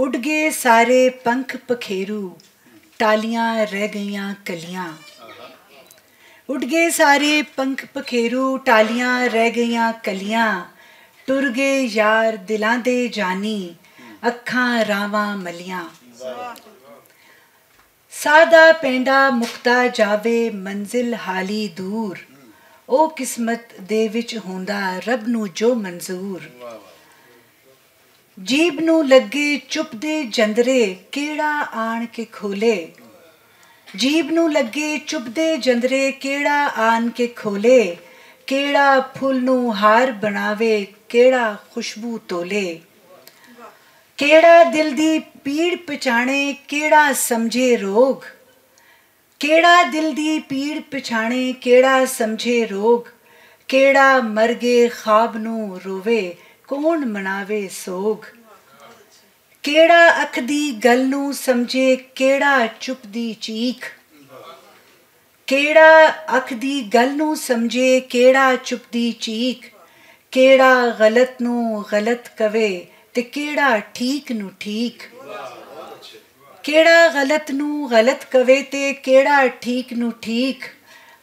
उड़ गए सारे पंख पखेरू, टालियां रह गईयां कलियां। उड़ गए सारे पंख पखेरू, टालियां रह गईयां कलियां। टुर गए यार दिलां दे जानी, अखां रावां मलियां। सादा पेंडा मुक्ता जावे, मंजिल हाली दूर। ओ किस्मत दे विच होंदा रब नू जो मंजूर। जीब नू लगे चुप दे जंदरे, केड़ा आन के खोले। जीब नू लगे चुप दे जंदरे, केड़ा आन के खोले। केड़ा फुल नू हार बनावे, केड़ा खुशबू तोले। केड़ा दिल दी पीड़ पछाणे, केड़ा समझे रोग। केड़ा दिल दी पीड़ पछाणे, केड़ा समझे रोग। केड़ा मरगे ख्वाब नू रोवे, कौन मनावे सोग। केड़ा अख दी गल नू समझे, केड़ा चुप दी चीख। केड़ा अख दी गल नू समझे, केड़ा चुप दी चीख। केड़ा गलत नू गलत कवे, ते केड़ा ठीक नू ठीक। केड़ा गलत नू गलत कवे, ते केड़ा ठीक नू ठीक।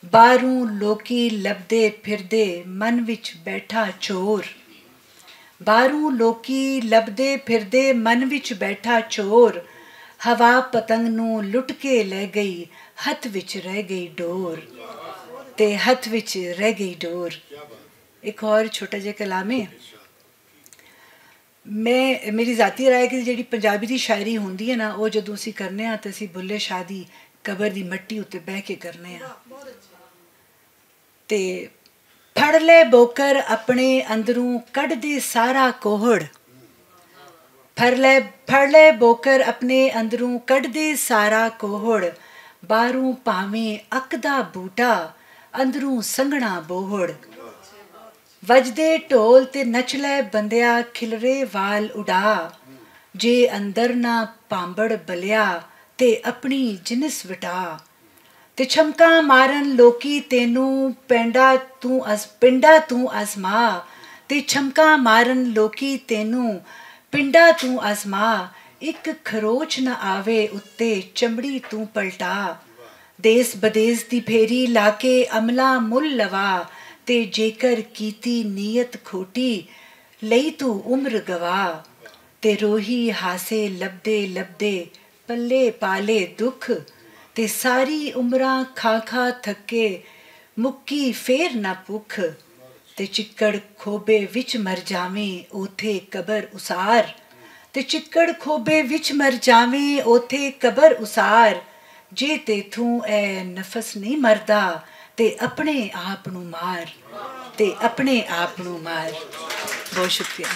बाहरूं लोकी लभदे फिरदे, मन विच बैठा चोर। बाहरूं लोकी लभदे फिरदे, मन विच बैठा चोर। हवा पतंग नू लुट के लै गई, हथ विच रह गई डोर। ते हथ विच रह गई डोर। एक और छोटा जिहा कलाम है। मैं मेरी जाती राय कि जिहड़ी पंजाबी दी शायरी हुंदी है ना, वो जदों असीं करने आ ते असीं बुल्ले शाह दी कबर दी मट्टी उत्ते बह के करने आ। ते फड़ ले बोकर अपने अंदरों, कढ दे सारा कोहड़। फड़ ले बोकर अपने अंदरों, कढ दे सारा कोहड़। बाहरूं भावें अक दा बूटा, अंदरों संघना बोहड़। वजदे ढोल ते नच लै बंदिया, खिलरे वाल उडा। जे अंदर ना भांबड़ बलिया, ते अपनी जिनस वटा। ते छमका मारन लोकी तेनू, पिंडा तू आजमा। ते छमका मारन लोकी तेनू, पिंडा तू आजमा। इक खरोच न आवे उत्ते, चमड़ी तू पलटा। देस बदेस दी फेरी लाके अमला मुल लवा। ते जेकर कीती नीयत खोटी, लई तू उम्र गवा। ते रोही हासे लभदे लभदे, पल्ले पाले दुख। ते सारी उमरां खा खा थके, मुक्की फेर ना भुख। ते चिक्कड़ खोबे विच मर जावें, ओथे कबर उसार। ते चिक्कड़ खोबे विच मर जावें, ओथे कबर उसार। जे तेथों ऐ नफस नहीं मरदा, ते अपने आप नू मार। ते अपने आप नू मार। बहुत शुक्रिया।